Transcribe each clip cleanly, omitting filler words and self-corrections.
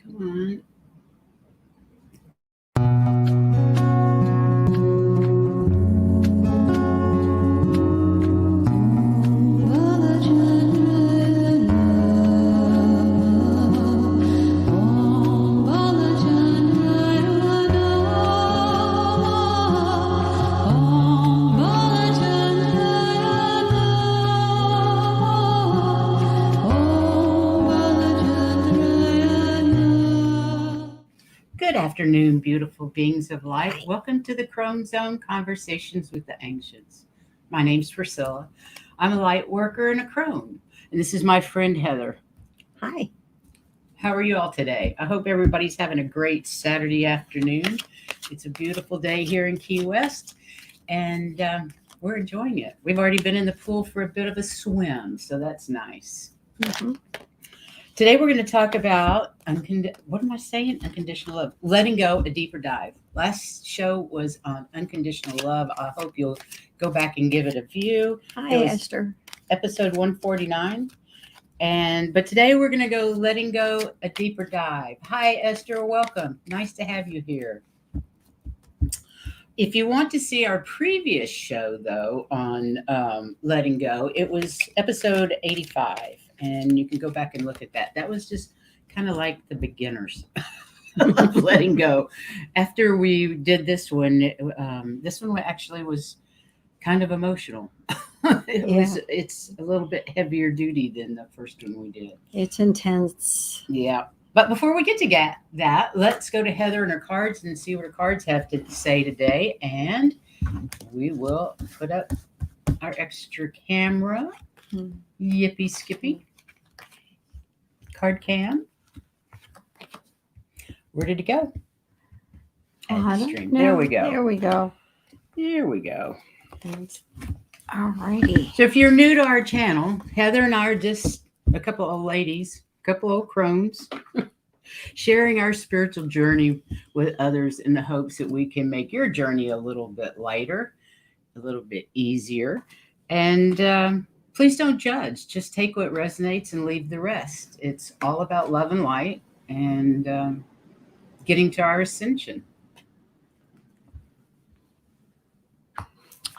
Come on. Good afternoon, beautiful beings of light. Welcome to the Crone Zone Conversations with the Ancients. My name's Priscilla. I'm a light worker and a crone, and this is my friend Heather. Hi. How are you all today? I hope everybody's having a great Saturday afternoon. It's a beautiful day here in Key West, and we're enjoying it. We've already been in the pool for a bit of a swim, so that's nice. Mm-hmm. Today we're going to talk about unconditional love, letting go, a deeper dive. Last show was on unconditional love. I hope you'll go back and give it a view. Hi, Esther. Episode 149. But today we're going to go letting go, a deeper dive. Hi, Esther. Welcome. Nice to have you here. If you want to see our previous show, though, on letting go, it was episode 85. And you can go back and look at that. That was just kind of like the beginners of letting go. After we did this one actually was kind of emotional. It's a little bit heavier duty than the first one we did. It's intense. Yeah. But before we get to that, let's go to Heather and her cards and see what her cards have to say today. And we will put up our extra camera. Yippee skippy. Card cam. Where did it go? There we go. There we go. There we go. Thanks. All righty. So if you're new to our channel, Heather and I are just a couple of ladies, a couple of crones, sharing our spiritual journey with others in the hopes that we can make your journey a little bit lighter, a little bit easier. And please don't judge. Just take what resonates and leave the rest. It's all about love and light and getting to our ascension.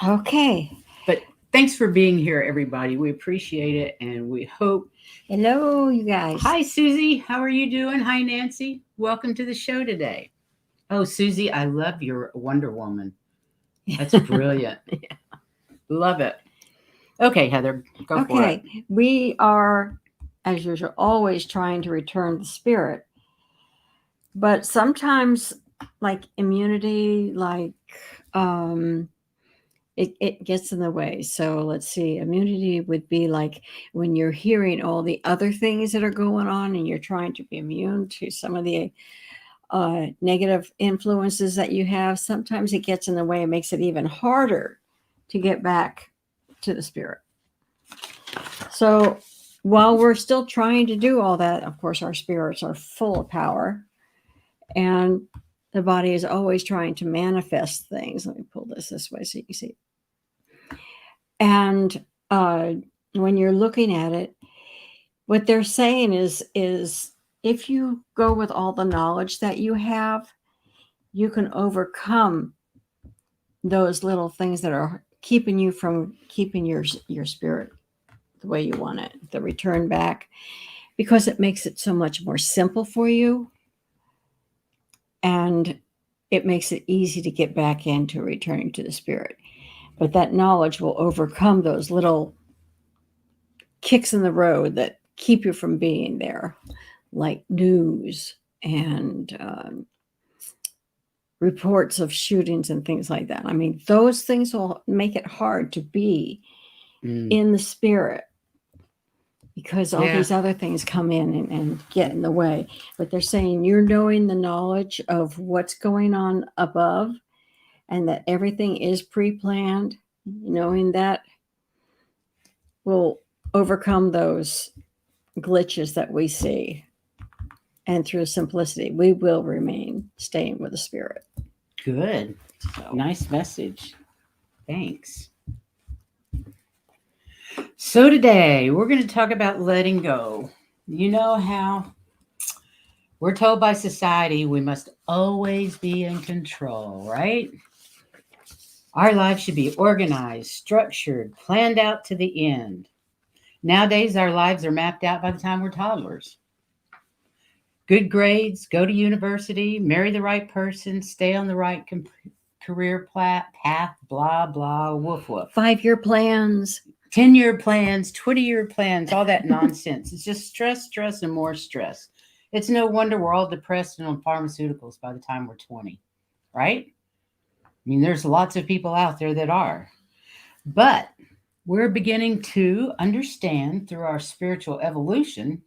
Okay. But thanks for being here, everybody. We appreciate it, and we hope. Hello, you guys. Hi, Susie. How are you doing? Hi, Nancy. Welcome to the show today. Oh, Susie, I love your Wonder Woman. That's brilliant. Yeah. Love it. Okay, Heather, go for it. Okay. We are, as usual, always trying to return the spirit. But sometimes, like immunity, it gets in the way. So let's see. Immunity would be like when you're hearing all the other things that are going on and you're trying to be immune to some of the negative influences that you have. Sometimes it gets in the way. It makes it even harder to get back to the spirit. So while we're still trying to do all that, of course, our spirits are full of power, and the body is always trying to manifest things. Let me pull this way so you can see. And when you're looking at it, what they're saying is if you go with all the knowledge that you have, you can overcome those little things that are keeping you from keeping your spirit the way you want it, the return back, because it makes it so much more simple for you. And it makes it easy to get back into returning to the spirit. But that knowledge will overcome those little kicks in the road that keep you from being there, like news and reports of shootings and things like that. I mean, those things will make it hard to be in the spirit because all these other things come in and get in the way. But they're saying you're knowing the knowledge of what's going on above and that everything is pre-planned, knowing that will overcome those glitches that we see. And through simplicity, we will remain staying with the spirit. Good. So. Nice message. Thanks. So today we're going to talk about letting go. You know how We're told by society we must always be in control, right? Our lives should be organized, structured, planned out to the end. Nowadays, our lives are mapped out by the time we're toddlers. Good grades, go to university, marry the right person, stay on the right career path, blah, blah, woof, woof. 5-year plans. 10-year plans, 20-year plans, all that nonsense. It's just stress, stress, and more stress. It's no wonder we're all depressed and on pharmaceuticals by the time we're 20, right? I mean, there's lots of people out there that are. But we're beginning to understand through our spiritual evolution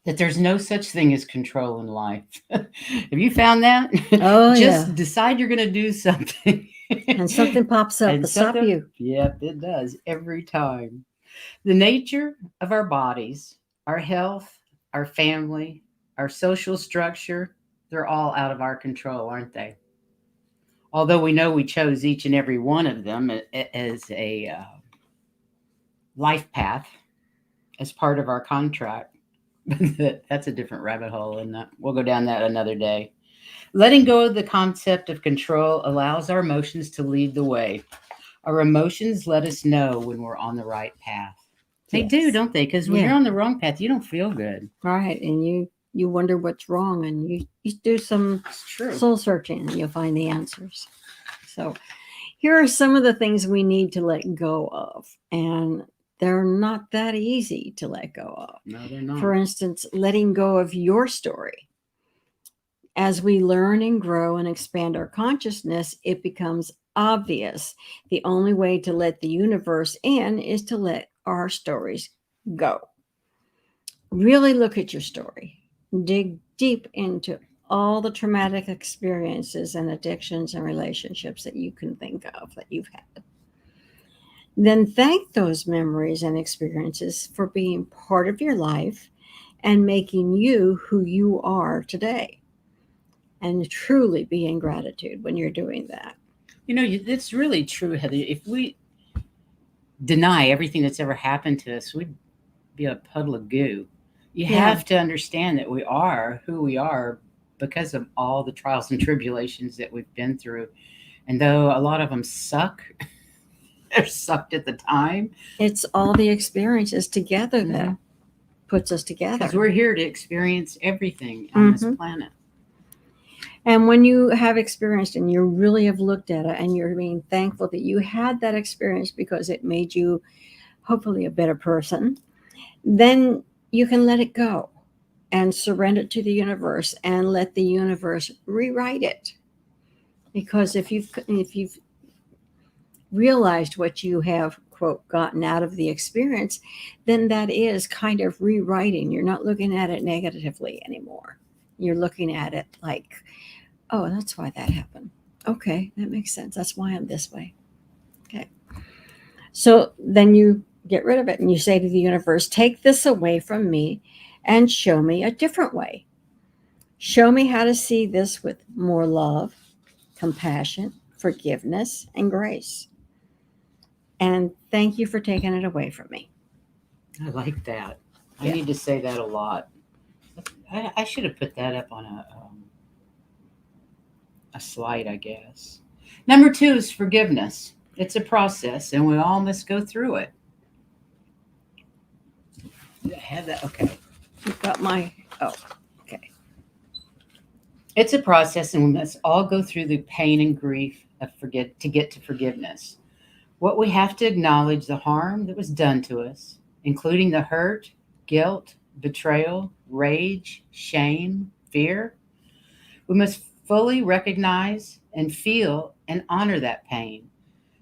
that there's no such thing as control in life. Have you found that? Oh, Just yeah. decide you're going to do something. And something pops up to stop you. Yep, it does every time. The nature of our bodies, our health, our family, our social structure, they're all out of our control, aren't they? Although we know we chose each and every one of them as a life path, as part of our contract. That's a different rabbit hole, and we'll go down that another day. Letting go of the concept of control allows our emotions to lead the way. Our emotions let us know when we're on the right path. They Yes. do, don't they? Because when Yeah. you're on the wrong path, you don't feel good. Right. And you wonder what's wrong, and you do some It's true. soul searching, and you'll find the answers. So here are some of the things we need to let go of. And they're not that easy to let go of. No, they're not. For instance, letting go of your story. As we learn and grow and expand our consciousness, it becomes obvious the only way to let the universe in is to let our stories go. Really look at your story. Dig deep into all the traumatic experiences and addictions and relationships that you can think of that you've had. Then thank those memories and experiences for being part of your life and making you who you are today. And truly be in gratitude when you're doing that. You know, it's really true, Heather. If we deny everything that's ever happened to us, we'd be a puddle of goo. You Yeah. have to understand that we are who we are because of all the trials and tribulations that we've been through. And though a lot of them suck, they're sucked at the time. It's all the experiences together that Mhm. puts us together. Because we're here to experience everything on this Mhm. planet. And when you have experienced and you really have looked at it and you're being thankful that you had that experience because it made you hopefully a better person, then you can let it go and surrender it to the universe and let the universe rewrite it. Because if you've realized what you have, quote, gotten out of the experience, then that is kind of rewriting. You're not looking at it negatively anymore. You're looking at it like, oh, that's why that happened. Okay, that makes sense. That's why I'm this way. Okay. So then you get rid of it and you say to the universe, take this away from me and show me a different way. Show me how to see this with more love, compassion, forgiveness, and grace. And thank you for taking it away from me. I like that. I Yeah. need to say that a lot. I should have put that up on a slide, I guess. Number 2 is forgiveness. It's a process, and we all must go through it. I have that. Okay. You've got my, oh, okay. It's a process, and we must all go through the pain and grief of to get to forgiveness. What we have to acknowledge the harm that was done to us, including the hurt, guilt, betrayal, rage, shame, fear. We must fully recognize and feel and honor that pain.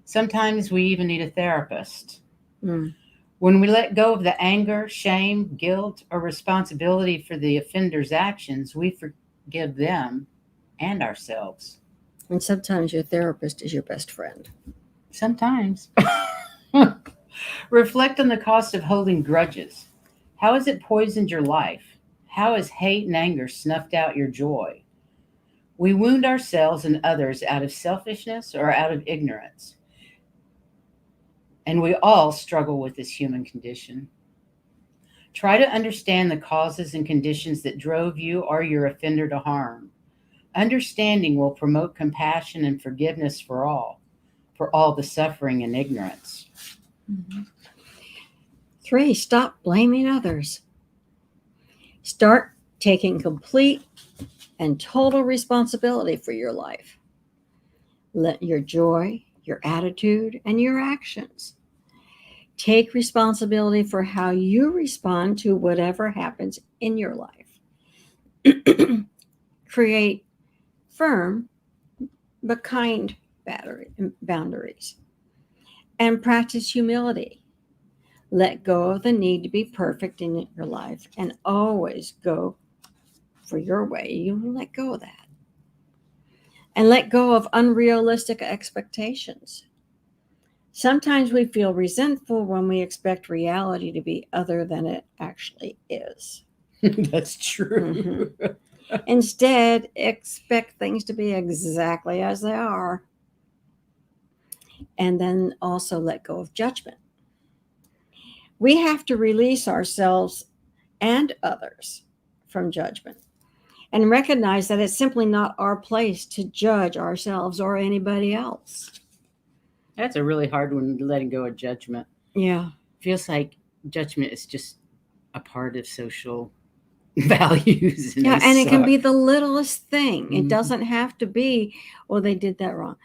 Sometimes we even need a therapist. Mm. When we let go of the anger, shame, guilt, or responsibility for the offender's actions, we forgive them and ourselves. And sometimes your therapist is your best friend. Sometimes. Reflect on the cost of holding grudges. How has it poisoned your life? How has hate and anger snuffed out your joy? We wound ourselves and others out of selfishness or out of ignorance. And we all struggle with this human condition. Try to understand the causes and conditions that drove you or your offender to harm. Understanding will promote compassion and forgiveness for all the suffering and ignorance. Mhm. 3, stop blaming others. Start taking complete and total responsibility for your life. Let your joy, your attitude, and your actions. Take responsibility for how you respond to whatever happens in your life. Create firm but kind boundaries. And practice humility. Let go of the need to be perfect in your life and always go for your way. You let go of that. And let go of unrealistic expectations. Sometimes we feel resentful when we expect reality to be other than it actually is. That's true. Instead, expect things to be exactly as they are. And then also let go of judgment. We have to release ourselves and others from judgment and recognize that it's simply not our place to judge ourselves or anybody else. That's a really hard one, letting go of judgment. Yeah. Feels like judgment is just a part of social values. Yeah, and it can be the littlest thing. It Mhm. doesn't have to be, well, they did that wrong.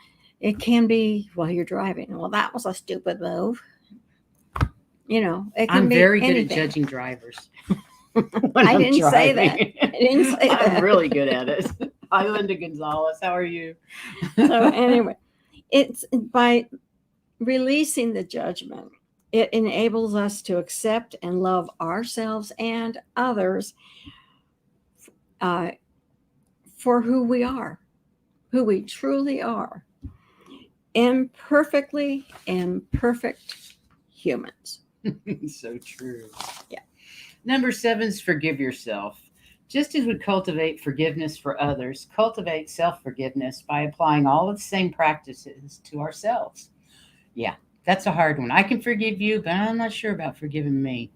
It can be while you're driving. Well, that was a stupid move. You know, it can I'm be very good anything. at judging drivers. I didn't say that. I didn't say that. I'm really good at it. Hi, Linda Gonzalez. How are you? So anyway, it's by releasing the judgment, it enables us to accept and love ourselves and others for who we are, who we truly are. Imperfectly imperfect humans. So true. Yeah. Number 7 is forgive yourself. Just as we cultivate forgiveness for others, cultivate self-forgiveness by applying all of the same practices to ourselves. Yeah, that's a hard one. I can forgive you, but I'm not sure about forgiving me.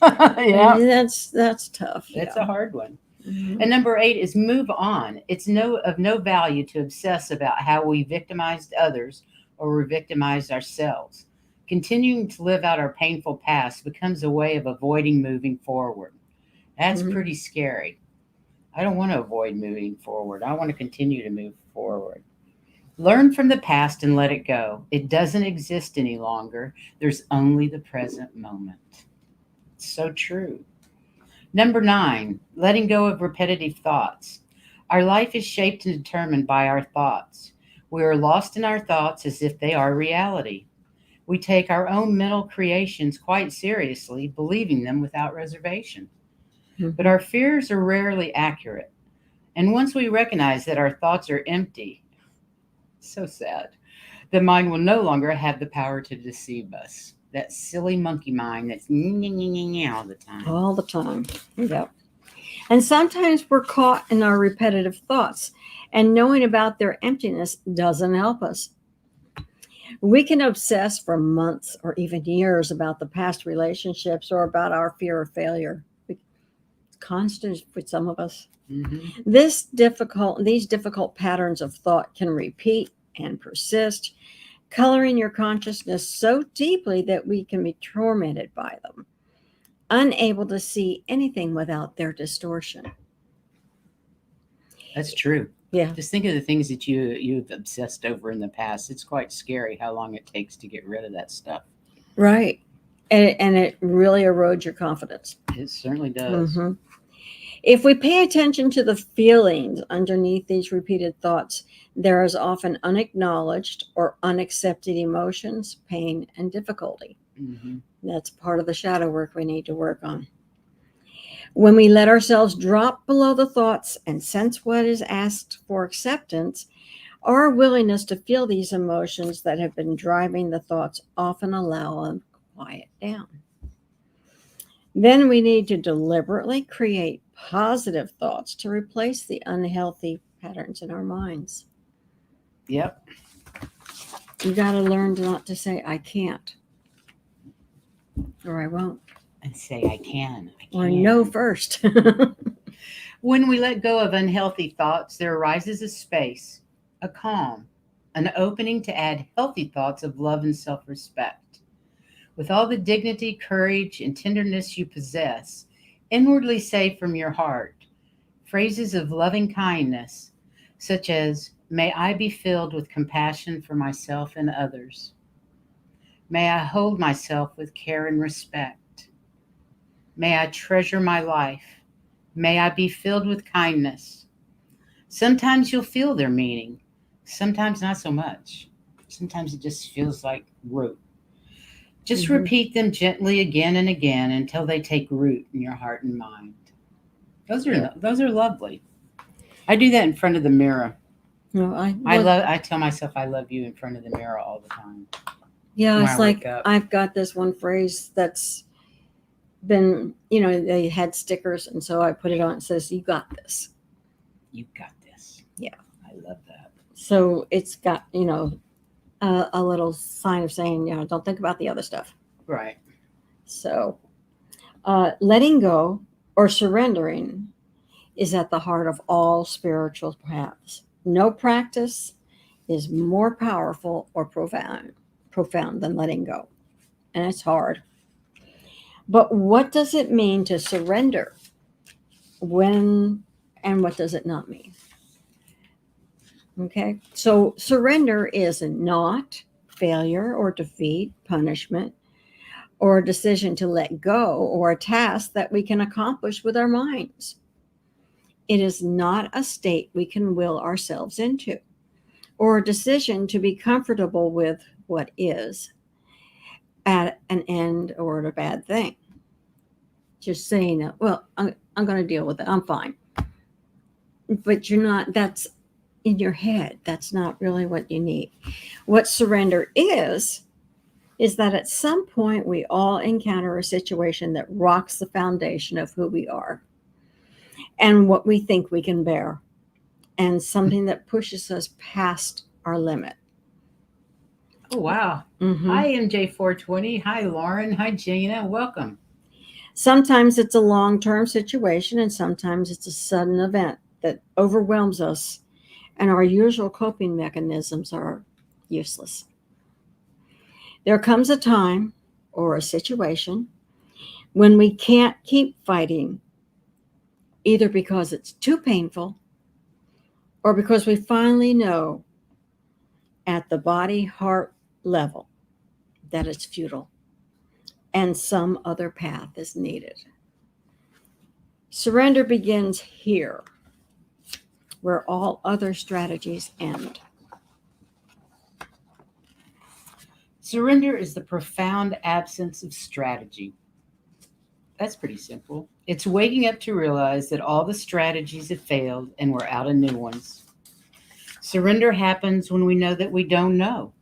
Yeah, And that's tough. that's Yeah. a hard one. Mhm. And number 8 is move on. It's of no value to obsess about how we victimized others or we victimized ourselves. Continuing to live out our painful past becomes a way of avoiding moving forward. That's Mhm. pretty scary. I don't want to avoid moving forward. I want to continue to move forward. Learn from the past and let it go. It doesn't exist any longer. There's only the present moment. It's so true. Number 9, letting go of repetitive thoughts. Our life is shaped and determined by our thoughts. We are lost in our thoughts as if they are reality. We take our own mental creations quite seriously, believing them without reservation. But our fears are rarely accurate. And once we recognize that our thoughts are empty, so sad, the mind will no longer have the power to deceive us. That silly monkey mind that's all the time. All the time. Yeah. And sometimes we're caught in our repetitive thoughts, and knowing about their emptiness doesn't help us. We can obsess for months or even years about the past relationships or about our fear of failure. It's constant for some of us. Mm-hmm. These difficult patterns of thought can repeat and persist, coloring your consciousness so deeply that we can be tormented by them, unable to see anything without their distortion. That's true. Yeah. Just think of the things that you've obsessed over in the past. It's quite scary how long it takes to get rid of that stuff. Right. And it really erodes your confidence. It certainly does. Mhm. If we pay attention to the feelings underneath these repeated thoughts, there is often unacknowledged or unaccepted emotions, pain, and difficulty. Mm-hmm. That's part of the shadow work we need to work on. When we let ourselves drop below the thoughts and sense what is asked for acceptance, our willingness to feel these emotions that have been driving the thoughts often allow them to quiet down. Then we need to deliberately create positive thoughts to replace the unhealthy patterns in our minds. Yep. You got to learn not to say, I can't, or I won't. and say, I can. Or no first. When we let go of unhealthy thoughts, there arises a space, a calm, an opening to add healthy thoughts of love and self respect. With all the dignity, courage, and tenderness you possess, inwardly say from your heart phrases of loving kindness, such as, may I be filled with compassion for myself and others. May I hold myself with care and respect. May I treasure my life. May I be filled with kindness. Sometimes you'll feel their meaning, sometimes not so much. Sometimes it just feels like root. Just repeat them gently again and again until they take root in your heart and mind. Those are lovely. I do that in front of the mirror. No, I tell myself I love you in front of the mirror all the time. Yeah, it's like I've got this one phrase that's been, they had stickers, and so I put it on. It says, "You got this." You got this. Yeah, I love that. So it's got a little sign of saying, don't think about the other stuff. Right. So letting go or surrendering is at the heart of all spiritual paths. No practice is more powerful or profound than letting go. And it's hard. But what does it mean to surrender? When and what does it not mean? Okay, so surrender is not failure or defeat, punishment, or a decision to let go, or a task that we can accomplish with our minds. It is not a state we can will ourselves into, or a decision to be comfortable with what is at an end or at a bad thing. Just saying, well, I'm going to deal with it. I'm fine. But you're not, that's in your head. That's not really what you need. What surrender is that at some point we all encounter a situation that rocks the foundation of who we are and what we think we can bear, and something that pushes us past our limit. Oh, wow. Mm-hmm. Hi, MJ420. Hi, Lauren. Hi, Jana. Welcome. Sometimes it's a long-term situation, and sometimes it's a sudden event that overwhelms us, and our usual coping mechanisms are useless. There comes a time or a situation when we can't keep fighting, either because it's too painful or because we finally know at the body-heart level that it's futile and some other path is needed. Surrender begins here, where all other strategies end. Surrender is the profound absence of strategy. That's pretty simple. It's waking up to realize that all the strategies have failed and we're out of new ones. Surrender happens when we know that we don't know.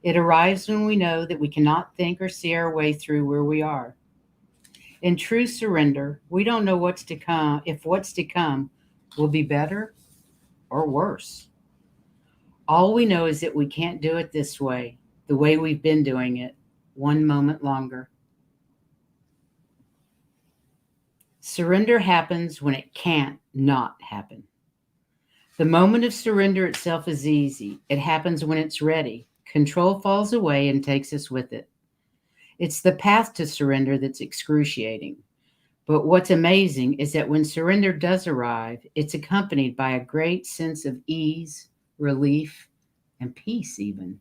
It arrives when we know that we cannot think or see our way through where we are. In true surrender, we don't know what's to come, if what's to come will be better or worse. All we know is that we can't do it this way, the way we've been doing it, one moment longer. Surrender happens when it can't not happen. The moment of surrender itself is easy. It happens when it's ready. Control falls away and takes us with it. It's the path to surrender that's excruciating. But what's amazing is that when surrender does arrive, it's accompanied by a great sense of ease, relief, and peace even.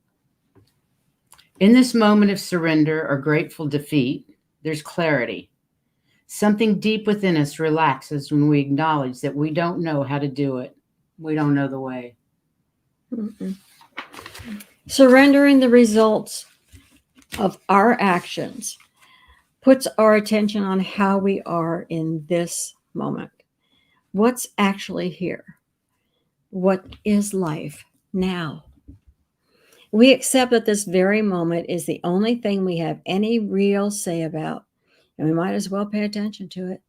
In this moment of surrender or grateful defeat, there's clarity. Something deep within us relaxes when we acknowledge that we don't know how to do it. We don't know the way. Mm-mm. Surrendering the results of our actions puts our attention on how we are in this moment. What's actually here? What is life now? We accept that this very moment is the only thing we have any real say about, and we might as well pay attention to it.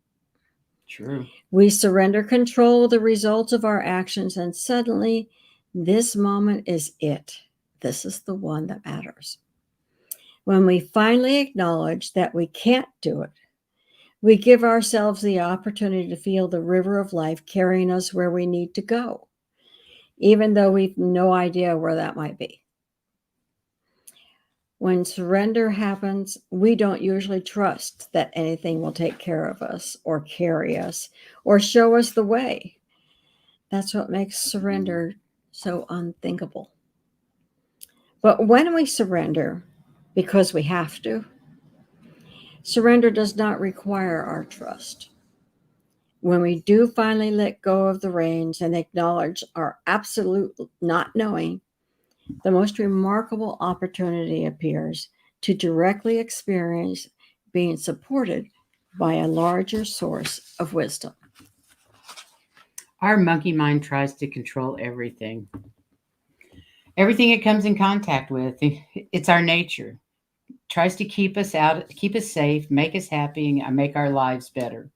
True. We surrender control of the results of our actions, and suddenly this moment is it. This is the one that matters. When we finally acknowledge that we can't do it, we give ourselves the opportunity to feel the river of life carrying us where we need to go, even though we've no idea where that might be. When surrender happens, we don't usually trust that anything will take care of us or carry us or show us the way. That's what makes surrender so unthinkable. But when we surrender, because we have to, surrender does not require our trust. When we do finally let go of the reins and acknowledge our absolute not knowing, the most remarkable opportunity appears to directly experience being supported by a larger source of wisdom. Our monkey mind tries to control everything. Everything it comes in contact with, it's our nature. Tries to keep us out, keep us safe, make us happy, and make our lives better.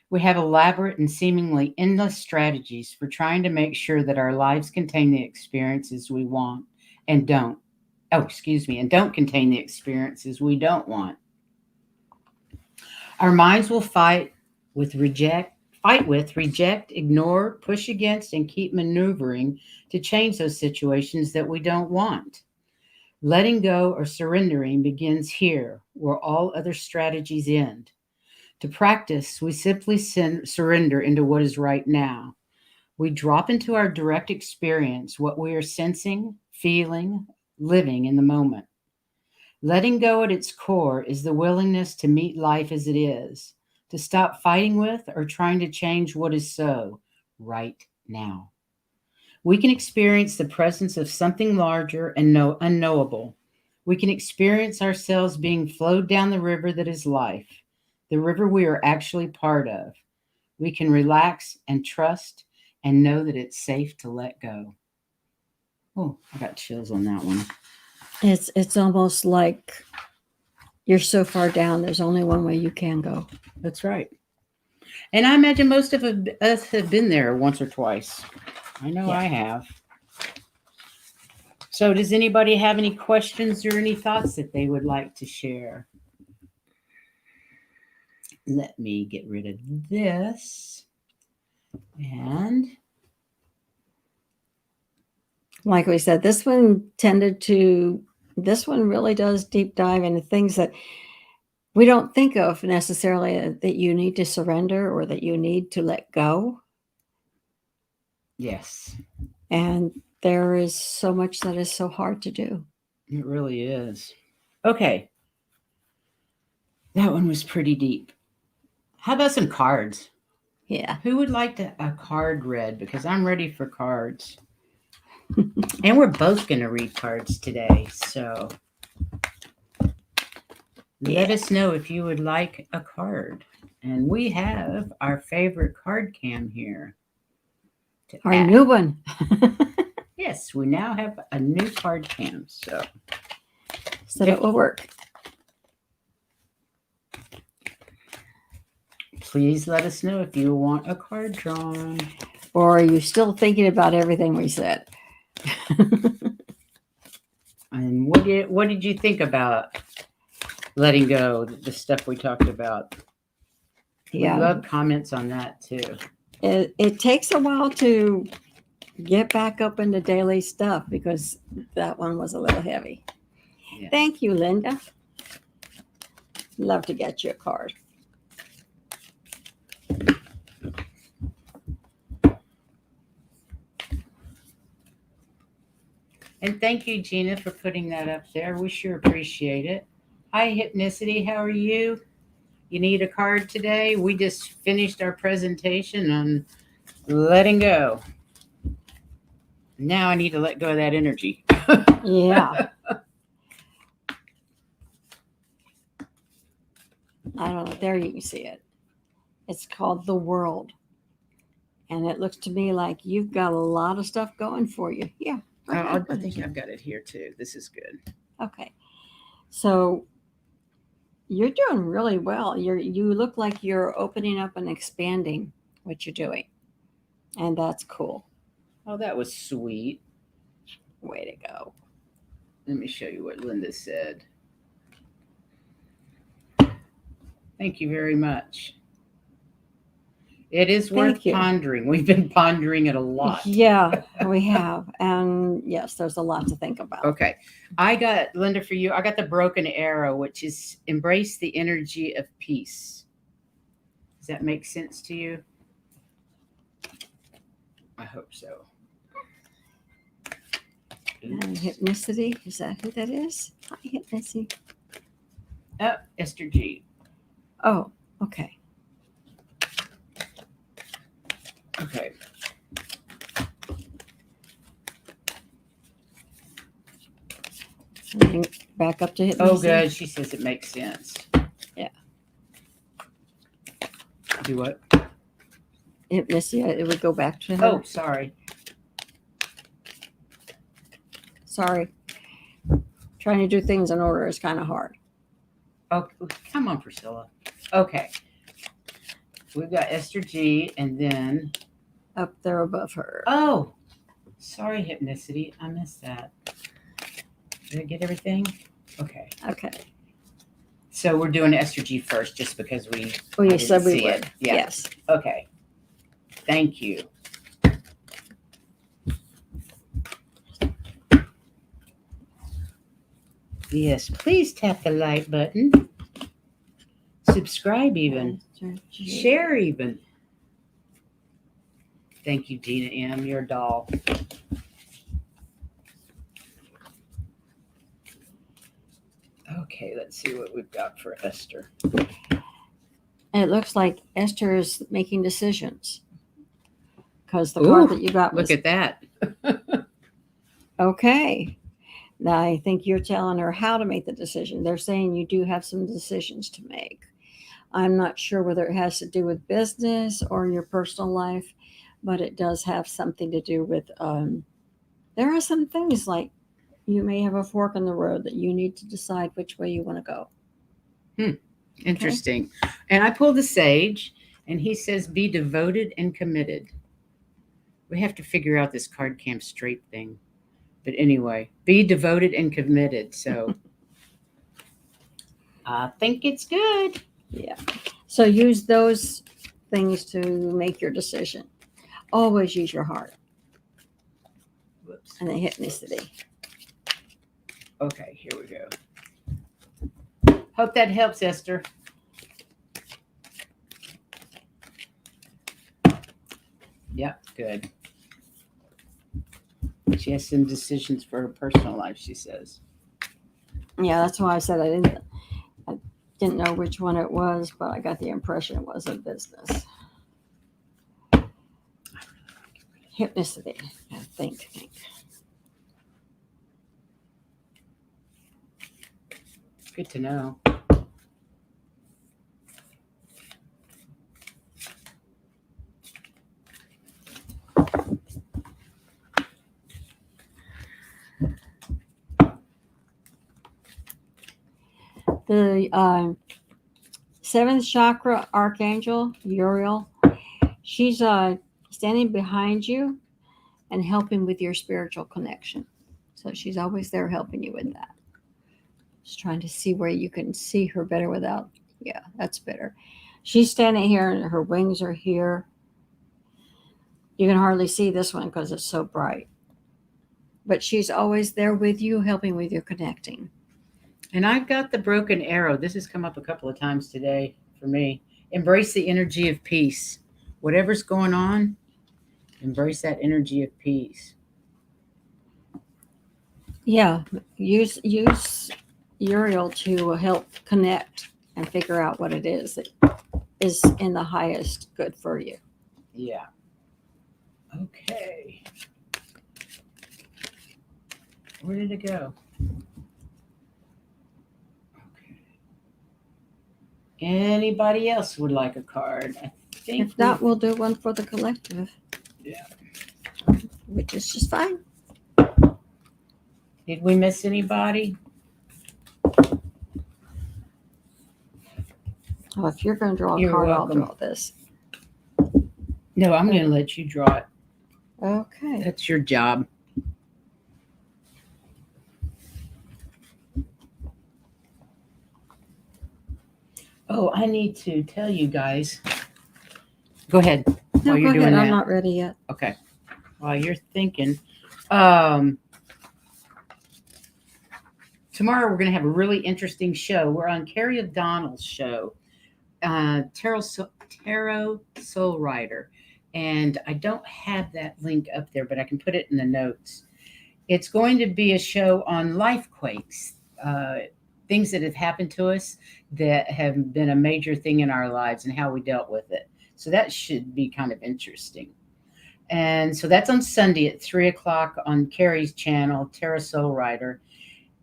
We have elaborate and seemingly endless strategies for trying to make sure that our lives contain the experiences we want and don't. And don't contain the experiences we don't want. Our minds will fight with, reject, ignore, push against, and keep maneuvering to change those situations that we don't want. Letting go or surrendering begins here, where all other strategies end. To practice, we simply surrender into what is right now. We drop into our direct experience what we are sensing, feeling, living in the moment. Letting go at its core is the willingness to meet life as it is, to stop fighting with or trying to change what is so right now. We can experience the presence of something larger and unknowable. We can experience ourselves being flowed down the river that is life, the river we are actually part of. We can relax and trust and know that it's safe to let go. Oh, I got chills on that one. It's almost like you're so far down, there's only one way you can go. That's right. And I imagine most of us have been there once or twice. I know Yeah. I have. So does anybody have any questions or any thoughts that they would like to share? Let me get rid of this. And Like we said, this one really does deep dive into things that we don't think of necessarily that you need to surrender or that you need to let go. yes, And there is so much that is so hard to do. it really is. Okay. That one was pretty deep. How about some cards? Yeah. Who would like a card read? Because I'm ready for cards. And we're both going to read cards today. So let us know if you would like a card. And we have our favorite card cam here. Our new one. Yes, we now have a new card cam. So that will work. Please let us know if you want a card drawn. Or are you still thinking about everything we said? And what did you think about letting go, the stuff we talked about? Yeah. We love comments on that too. It takes a while to get back up into daily stuff because that one was a little heavy. Yeah. Thank you, Linda. Love to get you a card. And thank you, Gina, for putting that up there. We sure appreciate it. Hi, Hypnicity. How are you? You need a card today? We just finished our presentation on letting go. Now I need to let go of that energy. Yeah. I don't know. There you can see it. It's called The World. And it looks to me like you've got a lot of stuff going for you. Yeah. I think I've got it here too. This is good. Okay. So you're doing really well. You look like you're opening up and expanding what you're doing. And that's cool. Oh, that was sweet. Way to go. Let me show you what Linda said. Thank you very much. It is worth Thank you. pondering. We've been pondering it a lot. Yeah, we have. And yes, there's a lot to think about. Okay. I got, Linda, for you, I got the broken arrow, which is embrace the energy of peace. Does that make sense to you? I hope so. And Oops. hypnicity, is that who that is? Hi, hypnicity. Oh, Esther G. Oh, okay. Okay. Back up to hypnicity. Oh, good. She says it makes sense. Yeah. Do what? Hypnicity, it would go back to her. Oh, sorry. Sorry. Trying to do things in order is kind of hard. Oh, come on, Priscilla. Okay. We've got Esther G, and then Up there above her. oh, sorry, hypnicity. I missed that. Did I get everything? Okay. Okay. So we're doing Esther G first, just because we. Oh, I you didn't said we see would. it. Yeah. Yes. Okay. Thank you. Yes, please tap the like button. Subscribe even. Share even. Thank you, Dina M. You're a doll. Okay, let's see what we've got for Esther. And it looks like Esther is making decisions. Because the Ooh, card that you got was Look at that. okay. Now I think you're telling her how to make the decision. They're saying you do have some decisions to make. I'm not sure whether it has to do with business or your personal life, but it does have something to do with there are some things like you may have a fork in the road that you need to decide which way you want to go. Interesting. And I pulled the sage, and he says, be devoted and committed. We have to figure out this card camp straight thing. But anyway, be devoted and committed. So I think it's good. Yeah. So use those things to make your decision. Always use your heart Whoops. and the hypnicity. Okay, here we go. Hope that helps, Esther. Yep, good. She has some decisions for her personal life, she says. Yeah, that's why I said I didn't know which one it was, but I got the impression it was a business. Hypnicity. I think. Good to know. The seventh chakra archangel, Uriel, she's standing behind you and helping with your spiritual connection. So she's always there helping you with that. Just trying to see where you can see her better without. Yeah, that's better. She's standing here and her wings are here. You can hardly see this one because it's so bright. But she's always there with you, helping with your connecting. And I've got the broken arrow. This has come up a couple of times today for me. Embrace the energy of peace. Whatever's going on, embrace that energy of peace. Yeah, use Uriel to help connect and figure out what it is that is in the highest good for you. Yeah. Okay. Where did it go? Okay. Anybody else would like a card? I think. If not, we'll do one for the collective. Yeah. Which is just fine. Did we miss anybody? Oh, if you're going to draw a You're card, welcome. I'll draw this. No, I'm going to let you draw it. Okay. That's your job. Oh, I need to tell you guys. Go ahead. No, While you're go doing ahead. I'm that. not ready yet. Okay. While you're thinking, tomorrow we're going to have a really interesting show. We're on Carrie O'Donnell's show, Tarot Soul Rider, and I don't have that link up there, but I can put it in the notes. It's going to be a show on life quakes, things that have happened to us that have been a major thing in our lives and how we dealt with it. So that should be kind of interesting. And so that's on Sunday at 3 o'clock on Carrie's channel, Terra Soul Rider.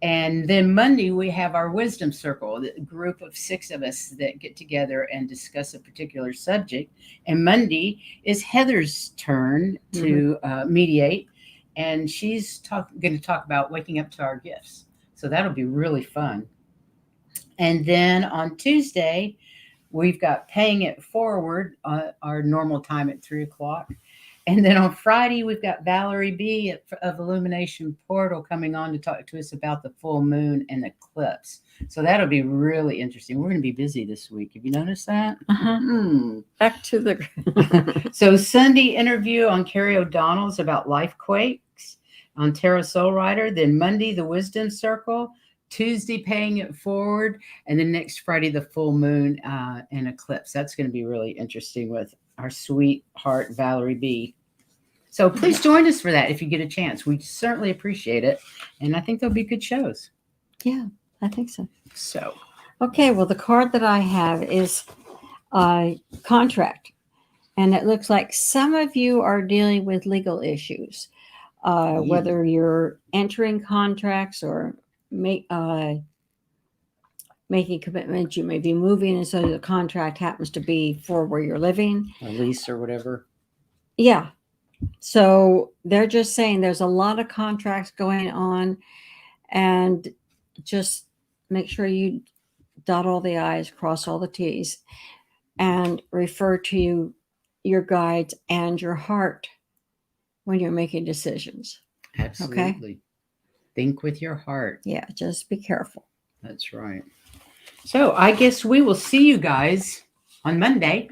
And then Monday, we have our wisdom circle, the group of 6 of us that get together and discuss a particular subject. And Monday is Heather's turn to mediate. And she's going to talk about waking up to our gifts. So that'll be really fun. And then on Tuesday, we've got Paying It Forward, our normal time at 3 o'clock. And then on Friday, we've got Valerie B. of Illumination Portal coming on to talk to us about the full moon and eclipse. So that'll be really interesting. We're going to be busy this week. Have you noticed that? Back to the. So Sunday interview on Carrie O'Donnell's about life quakes on Terra Soul Rider. Then Monday, the Wisdom Circle. Tuesday, Paying It Forward. And then next Friday, the full moon and eclipse. That's going to be really interesting with our sweetheart Valerie B. So please join us for that if you get a chance. We certainly appreciate it. And I think there'll be good shows. Yeah, I think so. So, okay, well, the card that I have is contract. And it looks like some of you are dealing with legal issues, whether you're entering contracts or making commitments. You may be moving, and so the contract happens to be for where you're living, a lease or whatever. Yeah. So they're just saying there's a lot of contracts going on, and just make sure you dot all the I's, cross all the T's, and refer to your guides and your heart when you're making decisions. Absolutely. Okay? Think with your heart. Yeah, just be careful. That's right. So I guess we will see you guys on Monday.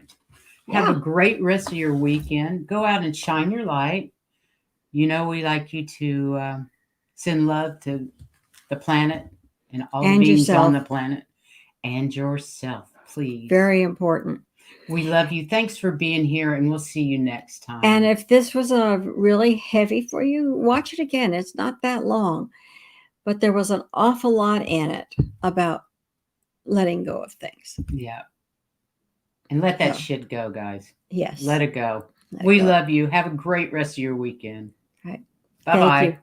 Have a great rest of your weekend. Go out and shine your light. You know, we like you to send love to the planet and all the beings on the planet and yourself, please. Very important. We love you. Thanks for being here, and we'll see you next time. And if this was really heavy for you, watch it again. It's not that long, but there was an awful lot in it about letting go of things. Yeah. And let that shit go, guys. Yes. Let it go. We love you. Have a great rest of your weekend. Right. Bye-bye. Thank you.